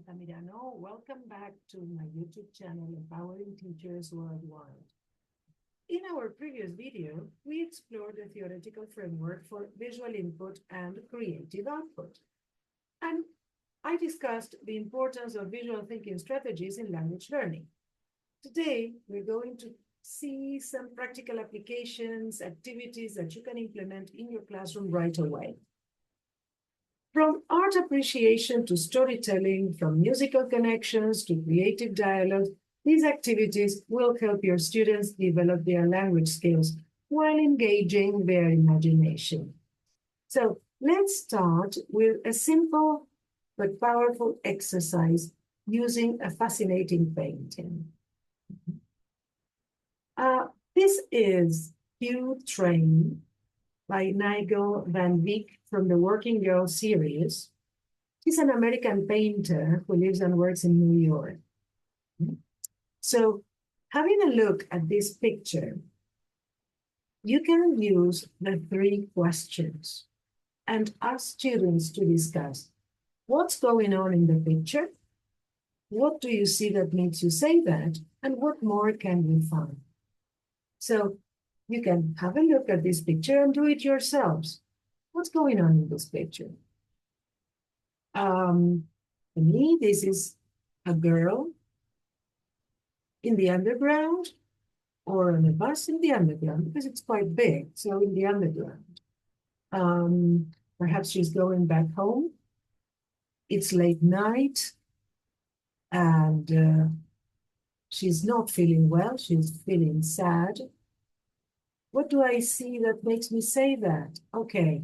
Altamirano. Welcome back to my YouTube channel, Empowering Teachers Worldwide. In our previous video, we explored the theoretical framework for visual input and creative output. And I discussed the importance of visual thinking strategies in language learning. Today, we're going to see some practical applications, activities that you can implement in your classroom right away. From art appreciation to storytelling, from musical connections to creative dialogue, these activities will help your students develop their language skills while engaging their imagination. So let's start with a simple but powerful exercise using a fascinating painting. This is Hugh Train by Nigel Van Wyck from the Working Girl series. He's an American painter who lives and works in New York. So having a look at this picture, you can use the 3 questions and ask students to discuss what's going on in the picture, what do you see that makes you say that, and what more can we find? So you can have a look at this picture and do it yourselves. What's going on in this picture? For me, this is a girl in the underground or on a bus in the underground because it's quite big, so in the underground. Perhaps she's going back home. It's late night and she's not feeling well. She's feeling sad. What do I see that makes me say that? Okay,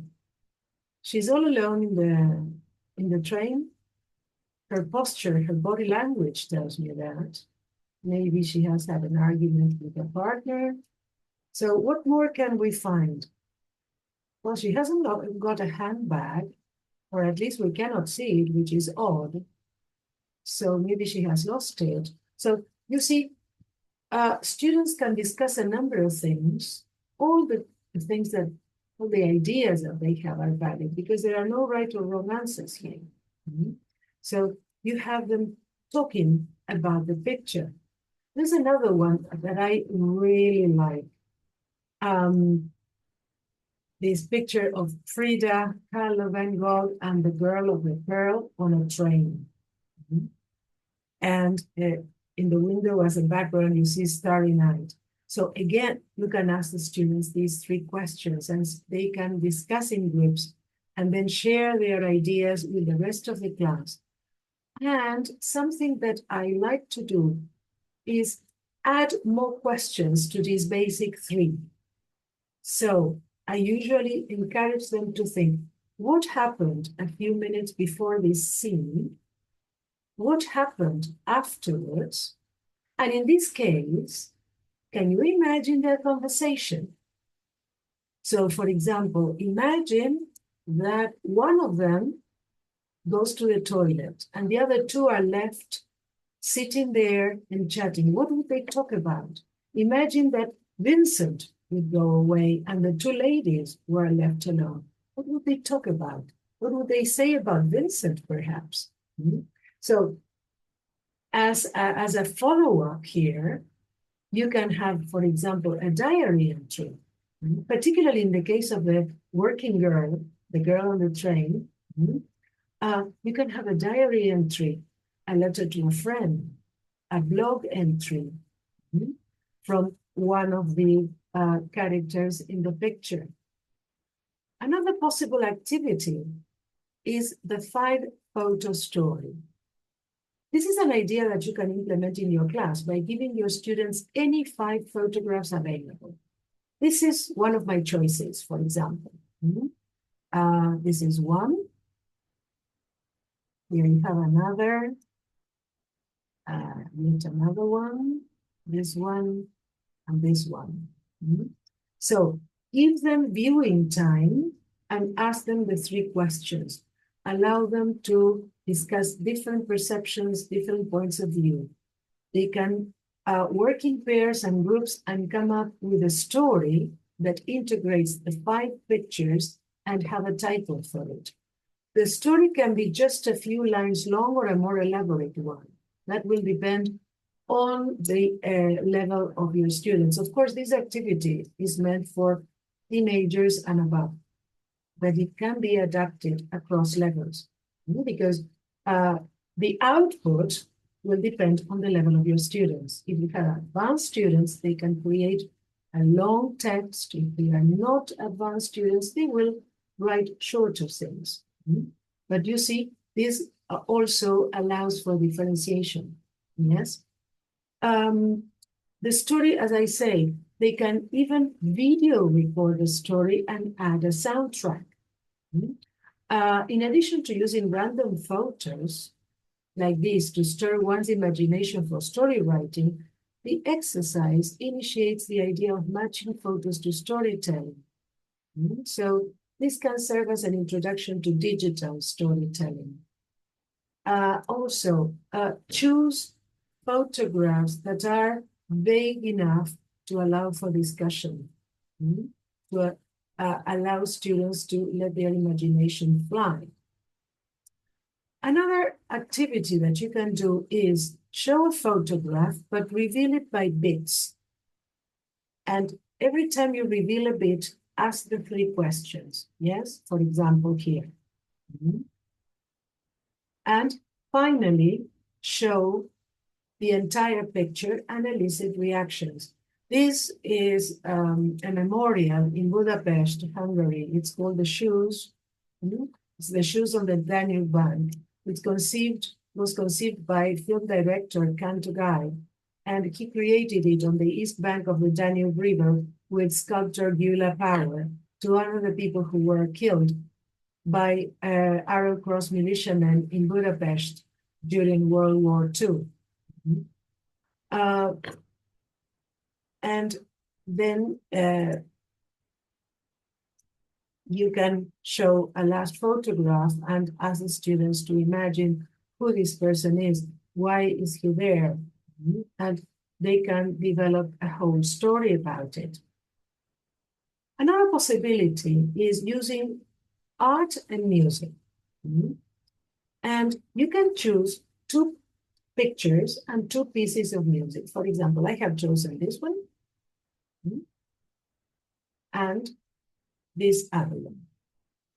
she's all alone in the train. Her posture, her body language tells me that. Maybe she has had an argument with a partner. So what more can we find? Well, she hasn't got a handbag, or at least we cannot see it, which is odd. So maybe she has lost it. So you see, students can discuss a number of things. All the ideas that they have are valid because there are no right or wrong answers here. So you have them talking about the picture. There's another one that I really like. This picture of Frida Kahlo van Gogh and the girl of the pearl on a train. And in the window as a background, you see Starry Night. So again, you can ask the students these 3 questions and they can discuss in groups and then share their ideas with the rest of the class. And something that I like to do is add more questions to these basic 3. So I usually encourage them to think, what happened a few minutes before this scene? What happened afterwards? And in this case, can you imagine their conversation? So, for example, imagine that one of them goes to the toilet and the other 2 are left sitting there and chatting. What would they talk about? Imagine that Vincent would go away and the 2 ladies were left alone. What would they talk about? What would they say about Vincent, perhaps? So, as a follow-up here, you can have, for example, a diary entry, particularly in the case of the working girl, the girl on the train. You can have a diary entry, a letter to a friend, a blog entry from one of the characters in the picture. Another possible activity is the 5-photo story. This is an idea that you can implement in your class by giving your students any 5 photographs available. This is one of my choices, for example. This is one. Here you have another. Yet another one. This one, and this one. So give them viewing time and ask them the 3 questions. Allow them to discuss different perceptions, different points of view. They can work in pairs and groups and come up with a story that integrates the 5 pictures and have a title for it. The story can be just a few lines long or a more elaborate one. That will depend on the level of your students. Of course, this activity is meant for teenagers and above, but it can be adapted across levels because the output will depend on the level of your students. If you have advanced students, they can create a long text. If they are not advanced students, they will write shorter things. But you see, this also allows for differentiation. Yes. The story, as I say, they can even video record the story and add a soundtrack. In addition to using random photos like this to stir one's imagination for story writing, the exercise initiates the idea of matching photos to storytelling. So this can serve as an introduction to digital storytelling. Also, choose photographs that are vague enough to allow for discussion, to allow students to let their imagination fly. Another activity that you can do is show a photograph, but reveal it by bits. And every time you reveal a bit, ask the 3 questions. Yes, for example, here. And finally, show the entire picture and elicit reactions. This is a memorial in Budapest, Hungary. It's called The Shoes. It's The Shoes on the Danube Bank. It was conceived by film director Kanto Guy, and he created it on the east bank of the Danube River with sculptor Gyula Power to honor the people who were killed by Arrow Cross militiamen in Budapest during World War II. And then you can show a last photograph and ask the students to imagine who this person is, why is he there, and they can develop a whole story about it. Another possibility is using art and music. And you can choose 2 pictures and 2 pieces of music. For example, I have chosen this one and this other one.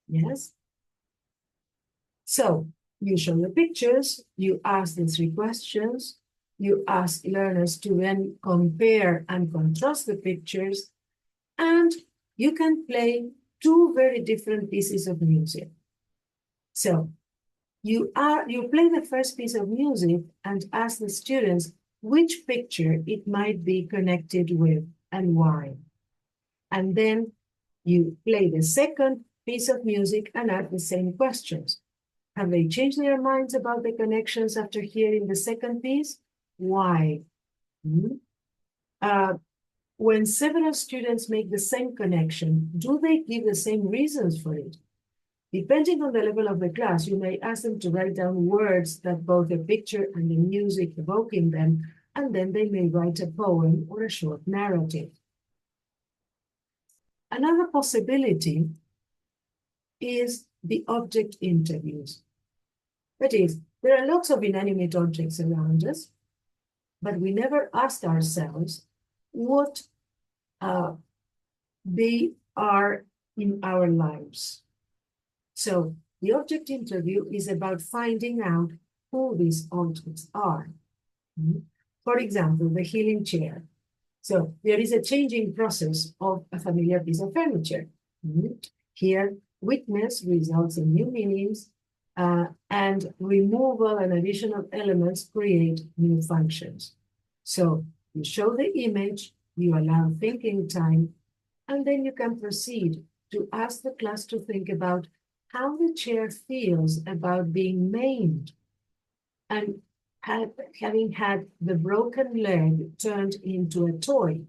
Yes. So you show the pictures, you ask the 3 questions, you ask learners to then compare and contrast the pictures, and you can play 2 very different pieces of music. So you play the first piece of music and ask the students which picture it might be connected with and why. And then you play the second piece of music and ask the same questions. Have they changed their minds about the connections after hearing the second piece? Why? When several students make the same connection, do they give the same reasons for it? Depending on the level of the class, you may ask them to write down words that both the picture and the music evoke in them, and then they may write a poem or a short narrative. Another possibility is the object interviews. That is, there are lots of inanimate objects around us, but we never ask ourselves what they are in our lives. So the object interview is about finding out who these objects are. For example, the healing chair. So there is a changing process of a familiar piece of furniture. Here, witness results in new meanings, and removal and addition of elements create new functions. So you show the image, you allow thinking time, and then you can proceed to ask the class to think about how the chair feels about being maimed and having had the broken leg turned into a toy.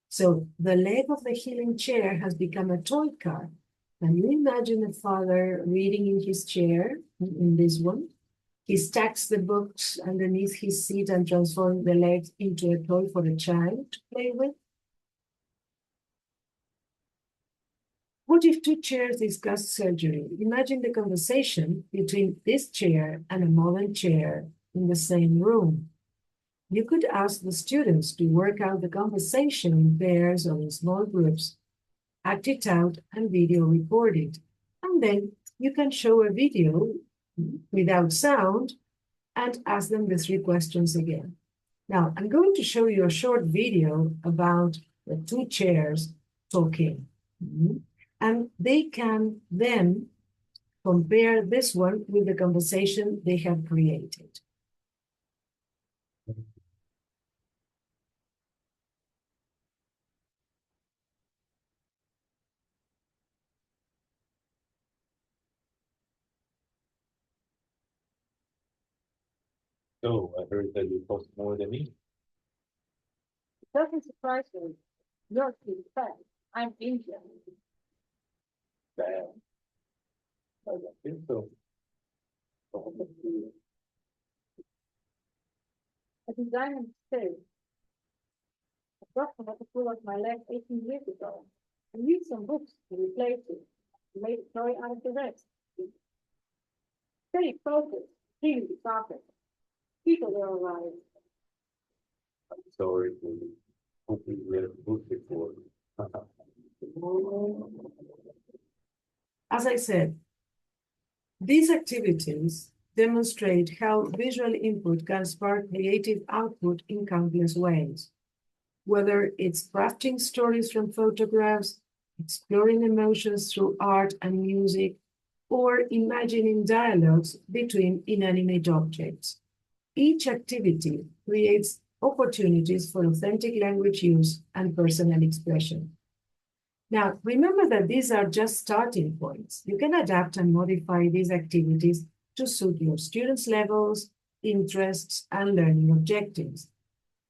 So the leg of the healing chair has become a toy car. Can you imagine a father reading in his chair, in this one? He stacks the books underneath his seat and transforms the leg into a toy for a child to play with. What if two chairs discuss surgery? Imagine the conversation between this chair and a modern chair in the same room. You could ask the students to work out the conversation in pairs or in small groups, act it out and video record it. And then you can show a video without sound and ask them the three questions again. Now, I'm going to show you a short video about the two chairs talking. And they can then compare this one with the conversation they have created. So I heard that you post more than me. It doesn't surprise me. You're too fat. I'm Indian. Bad. I don't think so. A designer said, a doctor had to pull out my leg 18 years ago. I used some books to replace it. I made a toy out of the rest. Stay focused, clean the carpet. People were arrived. I'm sorry for you. Hope you read the book before. As I said, these activities demonstrate how visual input can spark creative output in countless ways. Whether it's crafting stories from photographs, exploring emotions through art and music, or imagining dialogues between inanimate objects. Each activity creates opportunities for authentic language use and personal expression. Now, remember that these are just starting points. You can adapt and modify these activities to suit your students' levels, interests, and learning objectives.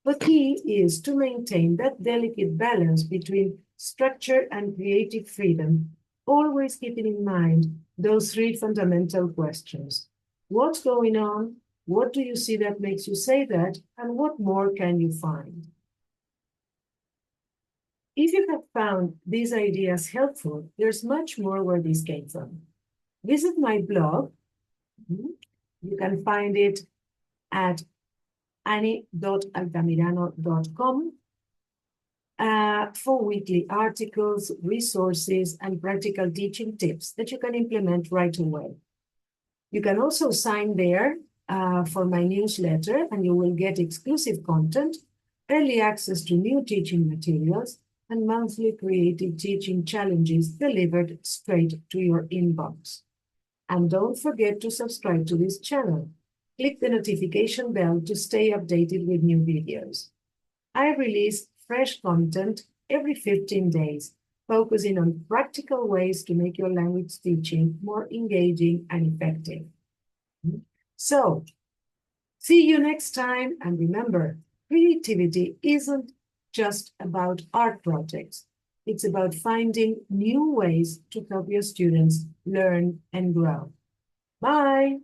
The key is to maintain that delicate balance between structure and creative freedom, always keeping in mind those three fundamental questions. What's going on? What do you see that makes you say that? And what more can you find? If you have found these ideas helpful, there's much more where this came from. Visit my blog. You can find it at annie.altamirano.com for weekly articles, resources, and practical teaching tips that you can implement right away. You can also sign there for my newsletter, and you will get exclusive content, early access to new teaching materials, and monthly creative teaching challenges delivered straight to your inbox. And don't forget to subscribe to this channel. Click the notification bell to stay updated with new videos. I release fresh content every 15 days, focusing on practical ways to make your language teaching more engaging and effective. So, see you next time, and remember, creativity isn't just about art projects. It's about finding new ways to help your students learn and grow. Bye.